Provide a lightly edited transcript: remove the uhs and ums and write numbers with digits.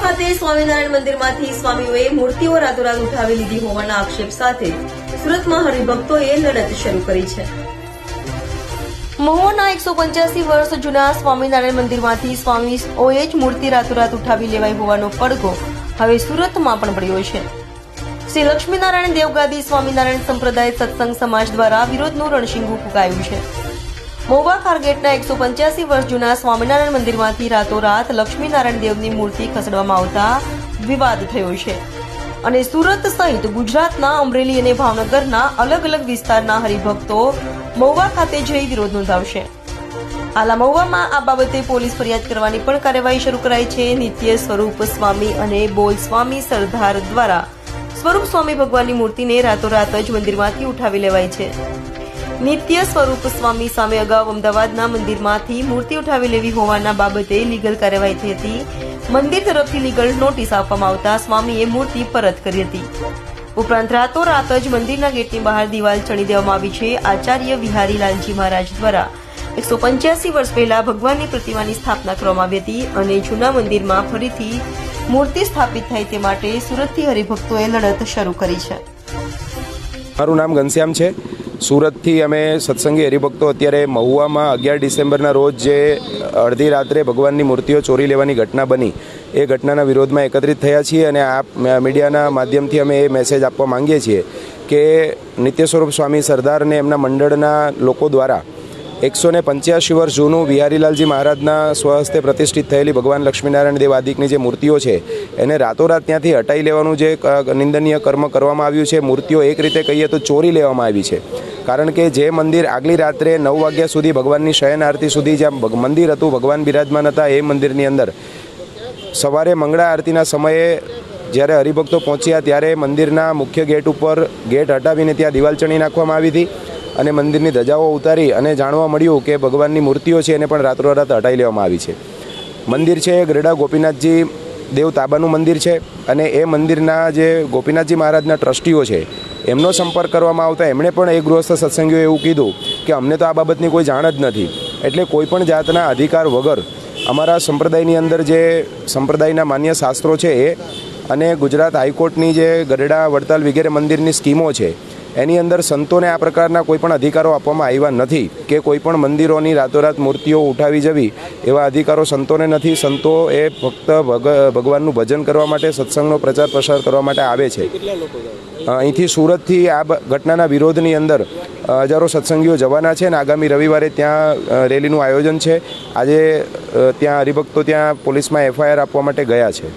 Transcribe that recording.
ખાતે સ્વામિનારાયણ મંદિરમાંથી સ્વામીઓએ મૂર્તિઓ રાતોરાત ઉઠાવી લીધી હોવાના આક્ષેપ સાથે સુરતમાં હરિભક્તોએ લડત શરૂ કરી છે। મહુવાના 185 વર્ષ જૂના સ્વામિનારાયણ મંદિરમાંથી સ્વામીઓએ જ મૂર્તિ રાતોરાત ઉઠાવી લેવાઈ હોવાનો પડઘો હવે સુરતમાં પણ પડ્યો છે। શ્રી લક્ષ્મીનારાયણ દેવગાદી સ્વામિનારાયણ સંપ્રદાય સત્સંગ સમાજ દ્વારા વિરોધનું રણશીંગું ફૂંકાયું છે। મહુવા ખારગેટના 185 વર્ષ જૂના સ્વામિનારાયણ મંદિરમાંથી રાતોરાત લક્ષ્મીનારાયણ દેવની મૂર્તિ ખસેડવામાં આવતા વિવાદ થયો છે અને સુરત સહિત ગુજરાતના અમરેલી અને ભાવનગરના અલગ અલગ વિસ્તારના હરિભક્તો મહુવા ખાતે જઈ વિરોધ નોંધાવશે। હાલ મહુવામાં આ બાબતે પોલીસ ફરિયાદ કરવાની પણ કાર્યવાહી શરૂ કરાઈ છે। નિત્ય સ્વરૂપ સ્વામી અને બોલ સ્વામી સરદાર દ્વારા સ્વરૂપ સ્વામી ભગવાનની મૂર્તિને રાતોરાત જ મંદિરમાંથી ઉઠાવી લેવાઈ છે। નિત્ય સ્વરૂપ સ્વામી સામે અગાઉ અમદાવાદના મંદિરમાંથી મૂર્તિ ઉઠાવી લેવી હોવાના બાબતે લીગલ કાર્યવાહી થઈ હતી। મંદિર તરફથી લીગલ નોટિસ આપવામાં આવતા સ્વામીએ મૂર્તિ પરત કરી હતી। ઉપરાંત રાતોરાત જ મંદિરના ગેટની બહાર દિવાલ ચણી દેવામાં આવી છે। આચાર્ય વિહારી લાલજી મહારાજ દ્વારા 185 વર્ષ પહેલા ભગવાનની પ્રતિમાની સ્થાપના કરવામાં આવી હતી અને જૂના મંદિરમાં ફરીથી મૂર્તિ સ્થાપિત થાય તે માટે સુરતથી હરિભક્તોએ લડત શરૂ કરી છે। મારું નામ ઘનશ્યામ છે। સુરતથી અમે સત્સંગી હરિભક્તો અત્યારે મહુવામાં 11 ડિસેમ્બરના રોજ જે અડધી રાત્રે ભગવાનની મૂર્તિઓ ચોરી લેવાની ઘટના બની એ ઘટનાના વિરોધમાં એકત્રિત થયા છીએ અને આ મીડિયાના માધ્યમથી અમે એ મેસેજ આપવા માંગીએ છીએ કે નિત્ય સ્વરૂપ સ્વામી સરદારને એમના મંડળના લોકો દ્વારા 185 વર્ષ જૂનું વિહારીલાલજી મહારાજના સ્વહસ્તે પ્રતિષ્ઠિત થયેલી ભગવાન લક્ષ્મીનારાયણ દેવ આદિકની જે મૂર્તિઓ છે એને રાતોરાત ત્યાંથી હટાવી લેવાનું જે નિંદનીય કર્મ કરવામાં આવ્યું છે। મૂર્તિઓ એક રીતે કહીએ તો ચોરી લેવામાં આવી છે, કારણ કે જે મંદિર આગલી રાત્રે 9 વાગ્યા સુધી ભગવાનની શયન આરતી સુધી જ્યાં મંદિર હતું, ભગવાન બિરાજમાન હતા, એ મંદિરની અંદર સવારે મંગળા આરતીના સમયે જ્યારે હરિભક્તો પહોંચ્યા ત્યારે મંદિરના મુખ્ય ગેટ ઉપર ગેટ હટાવીને ત્યાં દિવાલ ચણી નાખવામાં આવી હતી અને મંદિરની ધજાઓ ઉતારી અને જાણવા મળ્યું કે ભગવાનની મૂર્તિઓ છે એને પણ રાતોરાત હટાવી લેવામાં આવી છે। મંદિર છે એ ગરડા ગોપીનાથજી દેવ તાબાનું મંદિર છે અને એ મંદિરના જે ગોપીનાથજી મહારાજના ટ્રસ્ટીઓ છે એમનો સંપર્ક કરવામાં આવતા એમણે પણ એક ગૃહસ્થ સત્સંગીઓએ એવું કીધું કે અમને તો આ બાબતની કોઈ જાણ જ નથી, એટલે કોઈ પણ જાતના અધિકાર વગર અમારા સંપ્રદાયની અંદર જે સંપ્રદાયના માન્ય શાસ્ત્રો છે એ અને ગુજરાત હાઈકોર્ટની જે ગરડા વડતાલ વગેરે મંદિરની સ્કીમો છે એની અંદર સંતોને આ પ્રકારના કોઈ પણ અધિકારો આપવામાં આવ્યા નથી કે કોઈ પણ મંદિરોની રાતોરાત મૂર્તિઓ ઉઠાવી જવી એવા અધિકારો સંતોને નથી। સંતો એ ફક્ત ભગવાનનું ભજન કરવા માટે, સત્સંગનો પ્રચાર પ્રસાર કરવા માટે આવે છે। અહીંથી સુરતથી આ ઘટનાના વિરોધની અંદર હજારો સત્સંગીઓ જવાના છે અને આગામી રવિવારે ત્યાં રેલીનું આયોજન છે। આજે ત્યાં હરિભક્તો ત્યાં પોલીસમાં FIR આપવા માટે ગયા છે।